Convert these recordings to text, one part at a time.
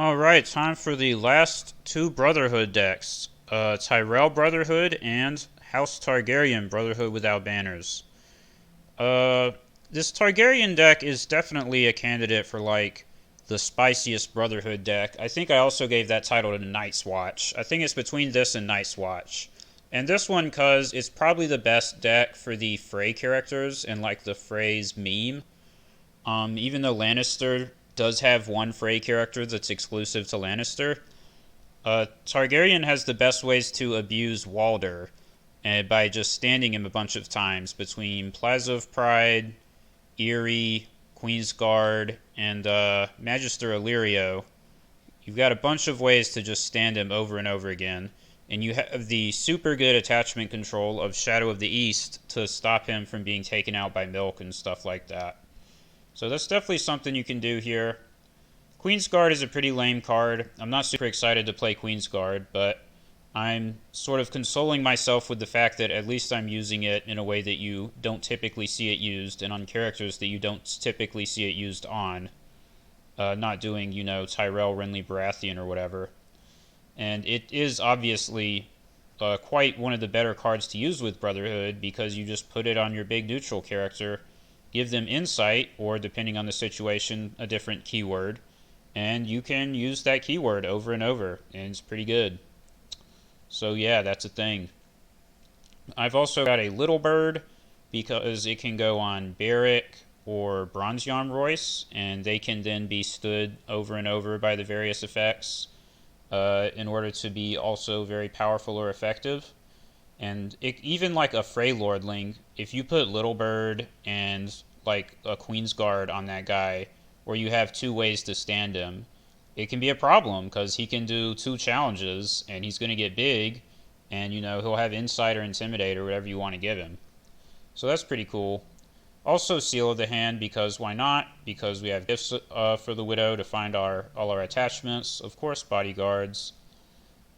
Alright, time for the last two Brotherhood decks. Tyrell Brotherhood and House Targaryen Brotherhood without banners. Uh, this Targaryen deck is definitely a candidate for, like, the spiciest Brotherhood deck. I think I also gave that title to Night's Watch. I think it's between this and Night's Watch. And this one, because it's probably the best deck for the Frey characters and, like, the Frey's meme. Even though Lannister does have one Frey character that's exclusive to Lannister, Targaryen has the best ways to abuse Walder by just standing him a bunch of times between Plaza of Pride, Eyrie, Queensguard, and Magister Illyrio. You've got a bunch of ways to just stand him over and over again, and you have the super good attachment control of Shadow of the East to stop him from being taken out by Milk and stuff like that. So that's definitely something you can do here. Queensguard is a pretty lame card. I'm not super excited to play Queensguard, but I'm sort of consoling myself with the fact that at least I'm using it in a way that you don't typically see it used and on characters that you don't typically see it used on. Not doing, Tyrell, Renly, Baratheon, or whatever. And it is obviously quite one of the better cards to use with Brotherhood because you just put it on your big neutral character, give them insight, or depending on the situation, a different keyword, and you can use that keyword over and over, and it's pretty good. So yeah, that's a thing. I've also got a Little Bird because it can go on Barrack or Bronzeyon Royce, and they can then be stood over and over by the various effects in order to be also very powerful or effective. And even like a Frey Lordling, if you put Little Bird and like a Queensguard on that guy, or you have two ways to stand him, it can be a problem because he can do two challenges and he's going to get big, and he'll have Insight or Intimidate or whatever you want to give him. So that's pretty cool. Also Seal of the Hand because why not? Because we have gifts for the Widow to find all our attachments, of course bodyguards.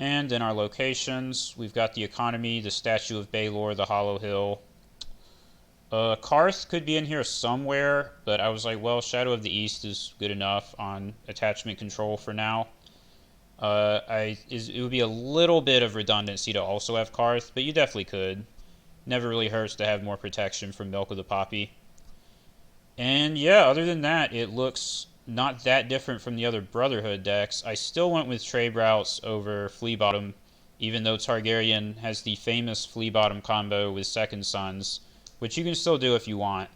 And in our locations, we've got the Economy, the Statue of Baelor, the Hollow Hill. Karth could be in here somewhere, but I was like, well, Shadow of the East is good enough on attachment control for now. It would be a little bit of redundancy to also have Karth, but you definitely could. Never really hurts to have more protection from Milk of the Poppy. And yeah, other than that, it looks not that different from the other Brotherhood decks. I still went with Trade Routes over Flea Bottom, even though Targaryen has the famous Flea Bottom combo with Second Sons, which you can still do if you want.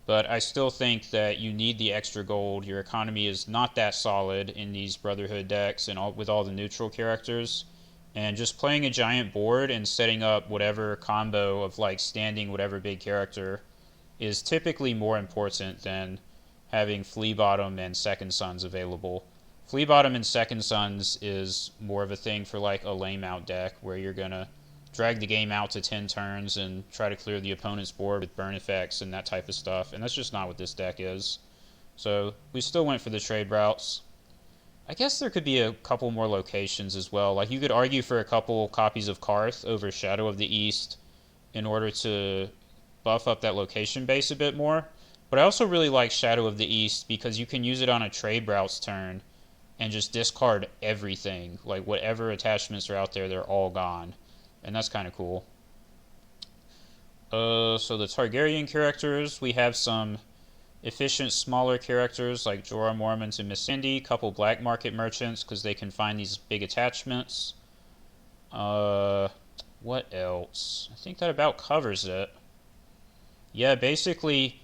But I still think that you need the extra gold. Your economy is not that solid in these Brotherhood decks and with all the neutral characters. And just playing a giant board and setting up whatever combo of like standing whatever big character is typically more important than having Flea Bottom and Second Sons available. Flea Bottom and Second Sons is more of a thing for like a lame out deck where you're gonna drag the game out to 10 turns and try to clear the opponent's board with burn effects and that type of stuff, and that's just not what this deck is. So we still went for the trade routes. I guess there could be a couple more locations as well. Like you could argue for a couple copies of Karth over Shadow of the East in order to buff up that location base a bit more. But I also really like Shadow of the East because you can use it on a trade routes turn and just discard everything. Like whatever attachments are out there, they're all gone. And that's kind of cool. So the Targaryen characters, we have some efficient smaller characters like Jorah Mormont and Missandei, a couple black market merchants because they can find these big attachments. What else? I think that about covers it. Yeah, basically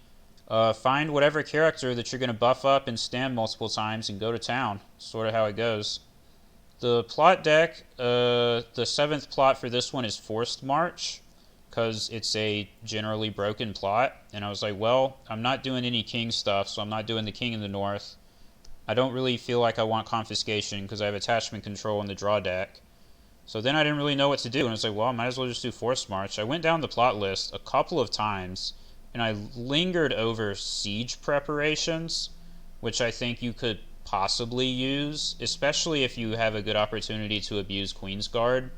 find whatever character that you're going to buff up and stand multiple times and go to town. Sort of how it goes. The plot deck, the 7th plot for this one is Forced March because it's a generally broken plot. And I was like, well, I'm not doing any king stuff, so I'm not doing the king in the north. I don't really feel like I want confiscation because I have attachment control in the draw deck. So then I didn't really know what to do, and I was like, well, I might as well just do Forced March. I went down the plot list a couple of times, and I lingered over siege preparations, which I think you could possibly use, especially if you have a good opportunity to abuse Queensguard,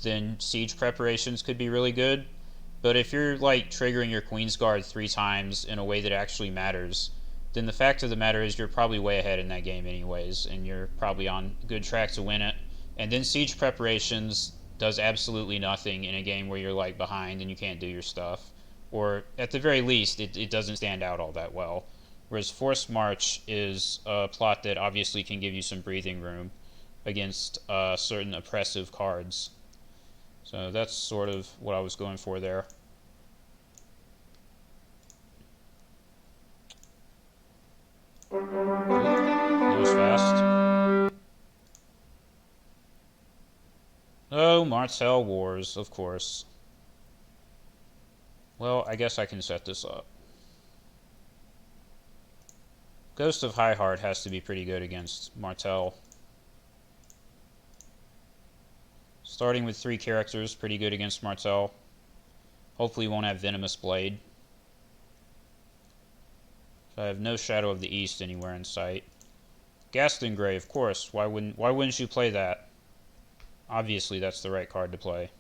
then siege preparations could be really good. But if you're like triggering your Queensguard 3 times in a way that actually matters, then the fact of the matter is you're probably way ahead in that game anyways, and you're probably on good track to win it. And then siege preparations does absolutely nothing in a game where you're like behind and you can't do your stuff. Or at the very least, it doesn't stand out all that well. Whereas forced march is a plot that obviously can give you some breathing room against certain oppressive cards. So that's sort of what I was going for there. That was fast. Oh, Martell Wars, of course. Well, I guess I can set this up. Ghost of High Heart has to be pretty good against Martell. Starting with 3 characters, pretty good against Martell. Hopefully won't have Venomous Blade. So I have no Shadow of the East anywhere in sight. Gaston Grey, of course. Why wouldn't you play that? Obviously that's the right card to play.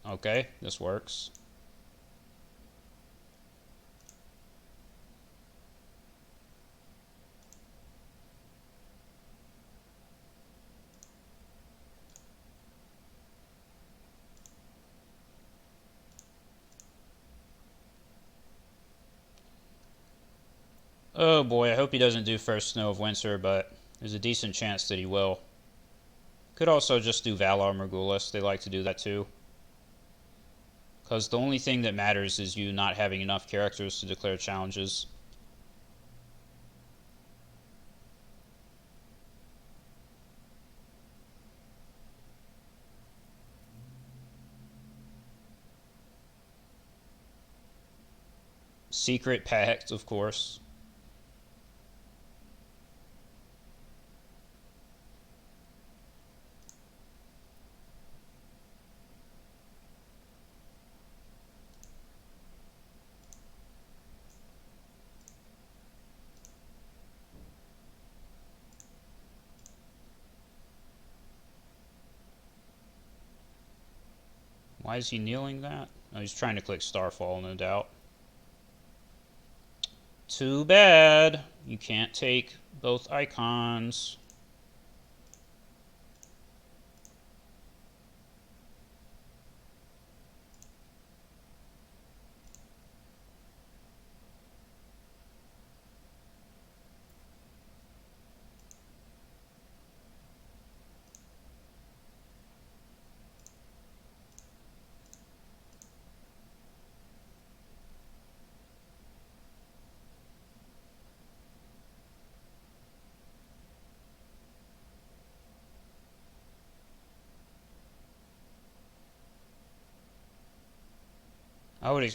Okay, this works. Oh boy, I hope he doesn't do First Snow of Winter, but there's a decent chance that he will. Could also just do Valar Morghulis. They like to do that too. Because the only thing that matters is you not having enough characters to declare challenges. Secret Pact, of course. Why is he kneeling that? Oh, he's trying to click Starfall, no doubt. Too bad. You can't take both icons.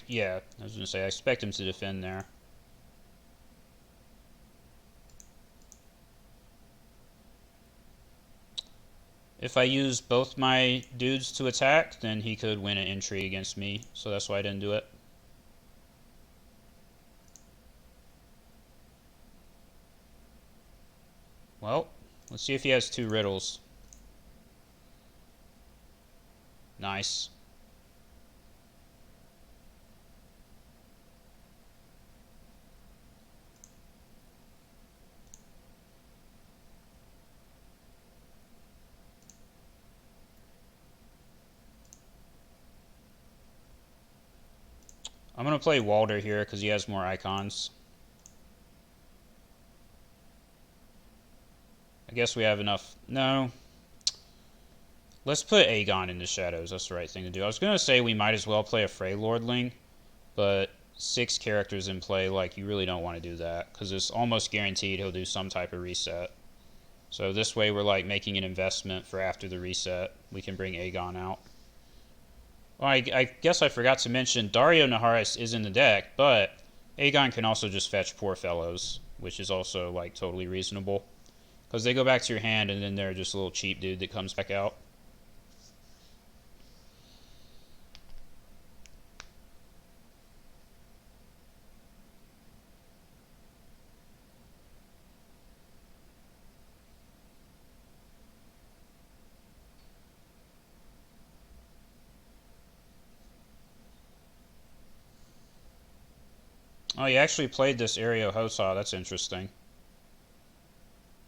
Yeah, I was gonna say, I expect him to defend there. If I use both my dudes to attack, then he could win an entry against me, so that's why I didn't do it. Well, let's see if he has 2 riddles. Nice. I'm going to play Walder here because he has more icons. I guess we have enough. No. Let's put Aegon in the shadows. That's the right thing to do. I was going to say we might as well play a Frey Lordling, but 6 characters in play, like, you really don't want to do that because it's almost guaranteed he'll do some type of reset. So this way we're like making an investment for after the reset. We can bring Aegon out. Well, I guess I forgot to mention Daario Naharis is in the deck, but Aegon can also just fetch Poor Fellows, which is also like totally reasonable. Because they go back to your hand and then they're just a little cheap dude that comes back out. Oh, he actually played this Aereo Hosa. That's interesting.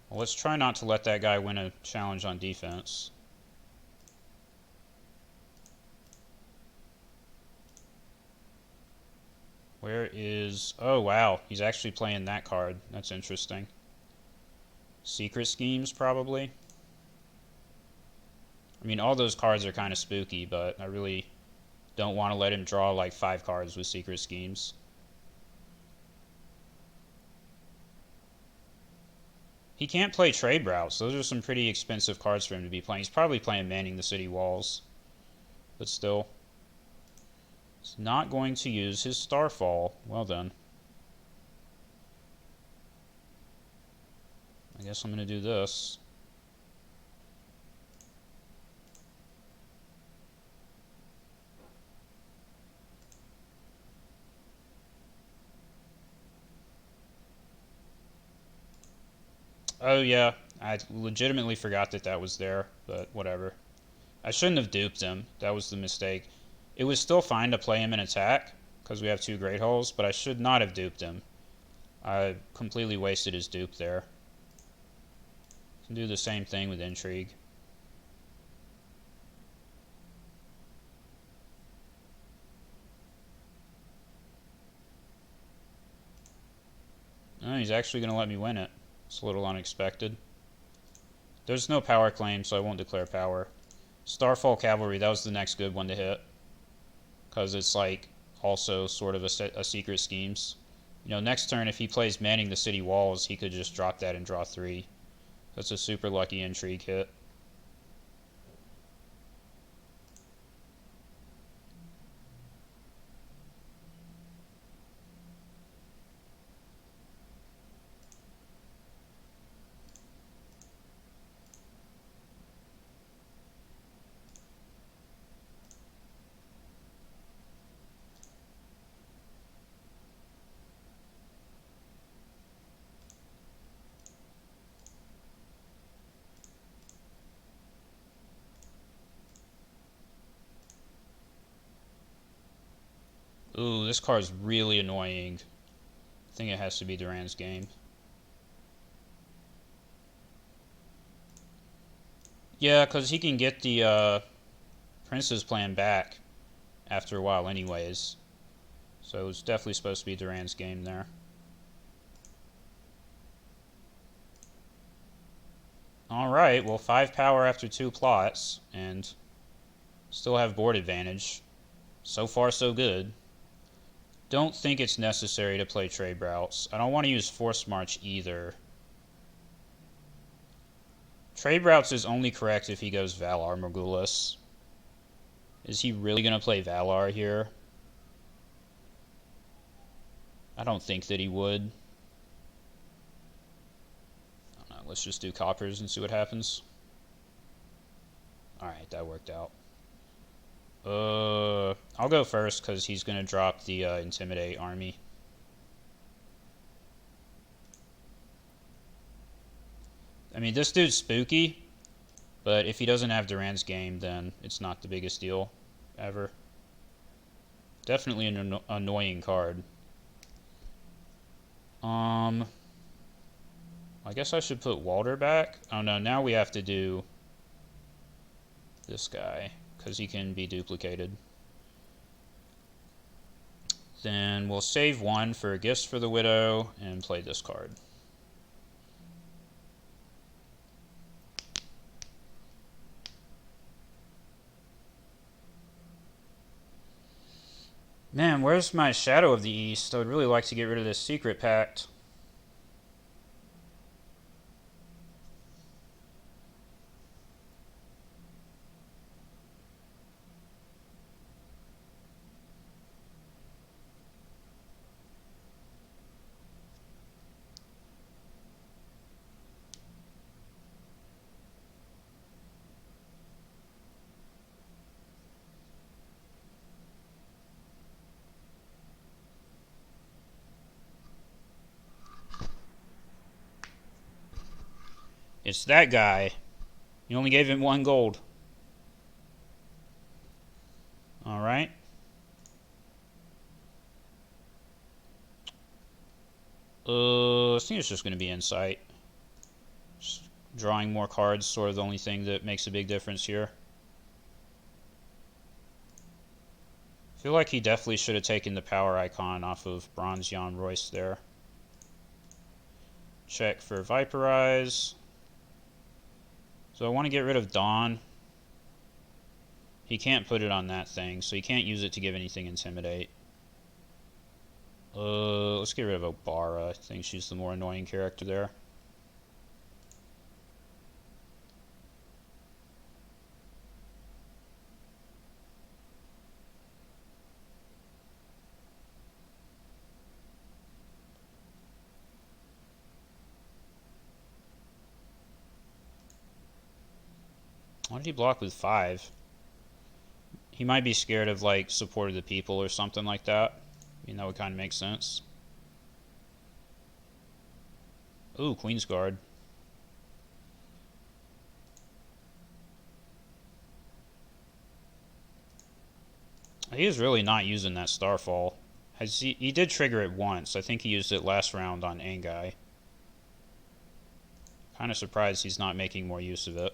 Well, let's try not to let that guy win a challenge on defense. Where is... Oh, wow. He's actually playing that card. That's interesting. Secret Schemes, probably. I mean, all those cards are kind of spooky, but I really don't want to let him draw like 5 cards with Secret Schemes. He can't play Trade Routes. Those are some pretty expensive cards for him to be playing. He's probably playing Manning the City Walls. But still. He's not going to use his Starfall. Well done. I guess I'm going to do this. Oh yeah, I legitimately forgot that that was there, but whatever. I shouldn't have duped him. That was the mistake. It was still fine to play him in attack, because we have 2 Great Hulls, but I should not have duped him. I completely wasted his dupe there. Can do the same thing with Intrigue. Oh, he's actually going to let me win it. It's a little unexpected. There's no power claim, so I won't declare power. Starfall Cavalry, that was the next good one to hit. Because it's like also sort of a Secret Schemes. You know, next turn, if he plays Manning the City Walls, he could just drop that and draw 3. That's a super lucky Intrigue hit. Ooh, this card's really annoying. I think it has to be Duran's game. Yeah, because he can get the Prince's plan back after a while anyways. So it's definitely supposed to be Duran's game there. Alright, well 5 power after 2 plots, and still have board advantage. So far so good. Don't think it's necessary to play Trade Routes. I don't want to use Force March either. Trade Routes is only correct if he goes Valar Morghulis. Is he really going to play Valar here? I don't think that he would. I don't know, let's just do coppers and see what happens. Alright, that worked out. I'll go first because he's going to drop the Intimidate army. I mean, this dude's spooky, but if he doesn't have Duran's game, then it's not the biggest deal ever. Definitely an annoying card. I guess I should put Walder back. Oh no, now we have to do this guy because he can be duplicated. Then we'll save 1 for Gifts for the Widow and play this card. Man, where's my Shadow of the East? I would really like to get rid of this Secret Pact. It's that guy. You only gave him 1 gold. Alright. I think it's just going to be insight. Just drawing more cards, sort of the only thing that makes a big difference here. I feel like he definitely should have taken the power icon off of Bronze Jan Royce there. Check for Viperize. So I want to get rid of Dawn. He can't put it on that thing, so he can't use it to give anything Intimidate. Let's get rid of Obara. I think she's the more annoying character there. Why did he block with 5? He might be scared of, like, support of the people or something like that. I mean, that would kind of make sense. Ooh, Queen's Guard. He is really not using that Starfall. He did trigger it once. I think he used it last round on Angai. Kind of surprised he's not making more use of it.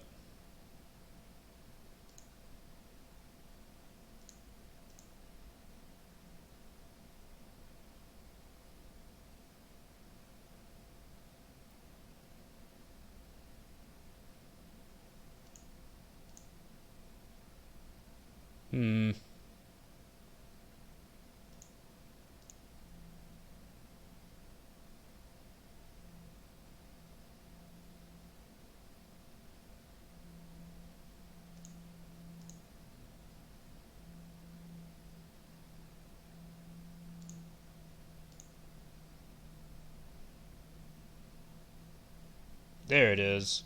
There it is.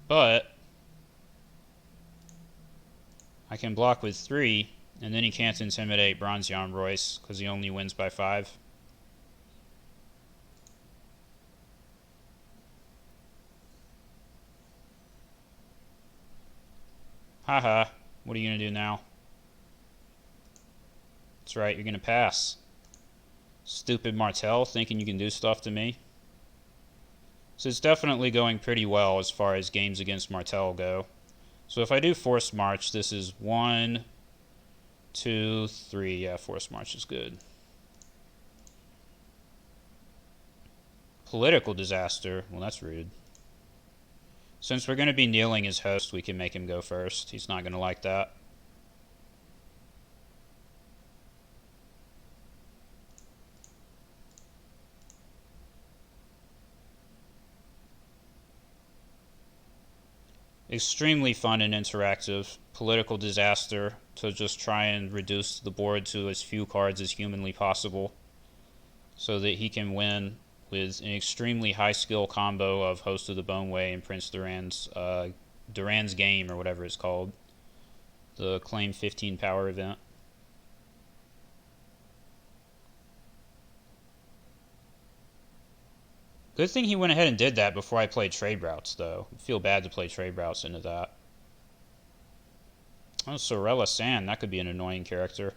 But I can block with 3, and then he can't intimidate Bronze Jan Royce because he only wins by 5. Haha. What are you going to do now? That's right, you're going to pass. Stupid Martel, thinking you can do stuff to me. So it's definitely going pretty well as far as games against Martel go. So if I do Force March, this is 1, 2, 3. Yeah, Force March is good. Political disaster. Well, that's rude. Since we're going to be kneeling his host, we can make him go first. He's not going to like that. Extremely fun and interactive. Political disaster to just try and reduce the board to as few cards as humanly possible so that he can win with an extremely high skill combo of Host of the Boneway and Prince Duran's Game, or whatever it's called. The Claim 15 power event. Good thing he went ahead and did that before I played trade routes, though. I feel bad to play trade routes into that. Oh, Sorella Sand. That could be an annoying character.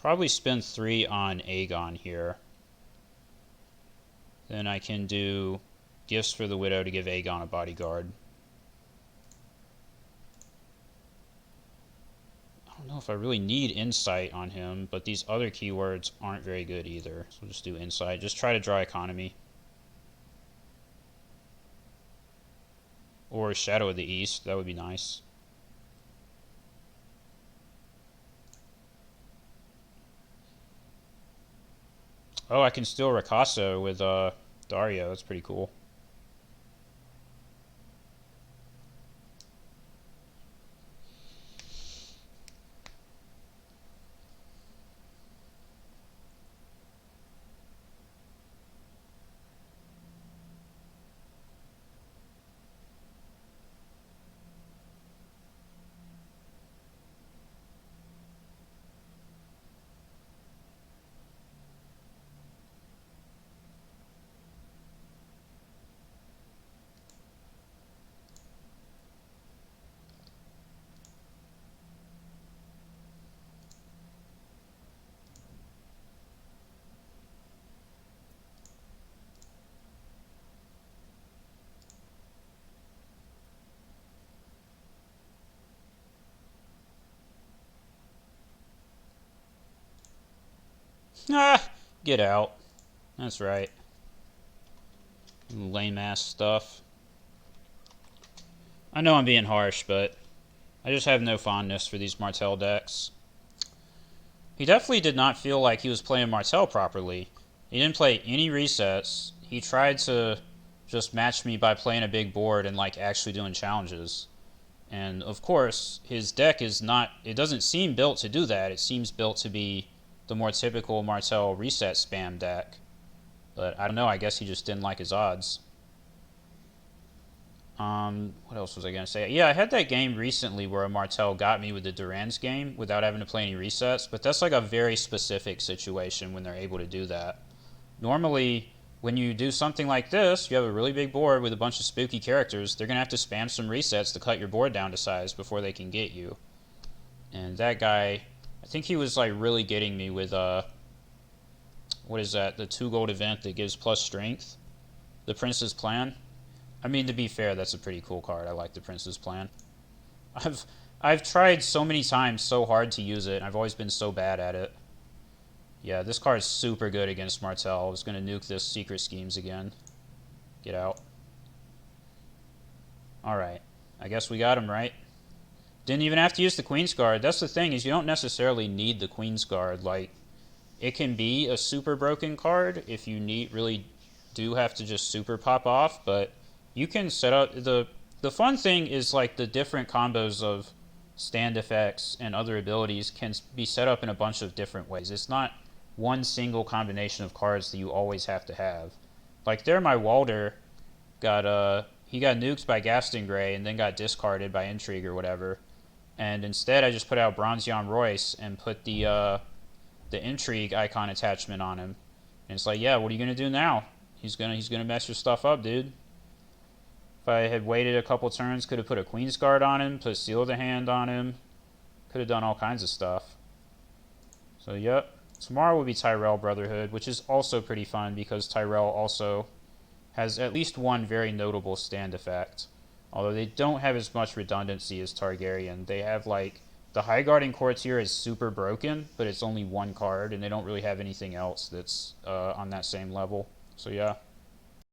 Probably spend 3 on Aegon here. Then I can do Gifts for the Widow to give Aegon a bodyguard. I don't know if I really need Insight on him, but these other keywords aren't very good either. So we'll just do Insight. Just try to draw Economy. Or Shadow of the East. That would be nice. Oh, I can steal Ricasso with Dario. That's pretty cool. Ah, get out. That's right. Lame ass stuff. I know I'm being harsh, but I just have no fondness for these Martell decks. He definitely did not feel like he was playing Martell properly. He didn't play any resets. He tried to just match me by playing a big board and like actually doing challenges. And of course, his deck is not, it doesn't seem built to do that. It seems built to be the more typical Martell reset spam deck. But I don't know, I guess he just didn't like his odds. What else was I going to say? Yeah, I had that game recently where a Martell got me with the Duran's game without having to play any resets, but that's like a very specific situation when they're able to do that. Normally, when you do something like this, you have a really big board with a bunch of spooky characters, they're going to have to spam some resets to cut your board down to size before they can get you. And that guy, I think he was like really getting me with, what is that? The 2 gold event that gives plus strength? The Prince's Plan? I mean, to be fair, that's a pretty cool card. I like the Prince's Plan. I've I've tried so many times so hard to use it, and I've always been so bad at it. Yeah, this card is super good against Martell. I was going to nuke this Secret Schemes again. Get out. Alright. I guess we got him, right? Didn't even have to use the Queen's Guard. That's the thing, is you don't necessarily need the Queen's Guard. Like, it can be a super broken card if you really do have to just super pop off, but you can set up the fun thing is like the different combos of stand effects and other abilities can be set up in a bunch of different ways. It's not one single combination of cards that you always have to have. Like there, my Walder he got nuked by Gaston Grey and then got discarded by Intrigue or whatever. And instead, I just put out Bronzeon Royce and put the Intrigue icon attachment on him. And it's like, yeah, what are you gonna do now? He's gonna mess your stuff up, dude. If I had waited a couple turns, could have put a Queen's Guard on him, put Seal of the Hand on him. Could have done all kinds of stuff. So, yep. Tomorrow will be Tyrell Brotherhood, which is also pretty fun because Tyrell also has at least one very notable stand effect. Although they don't have as much redundancy as Targaryen. They have, like, the High Guarding Courtier is super broken, but it's only one card, and they don't really have anything else that's on that same level. So, yeah.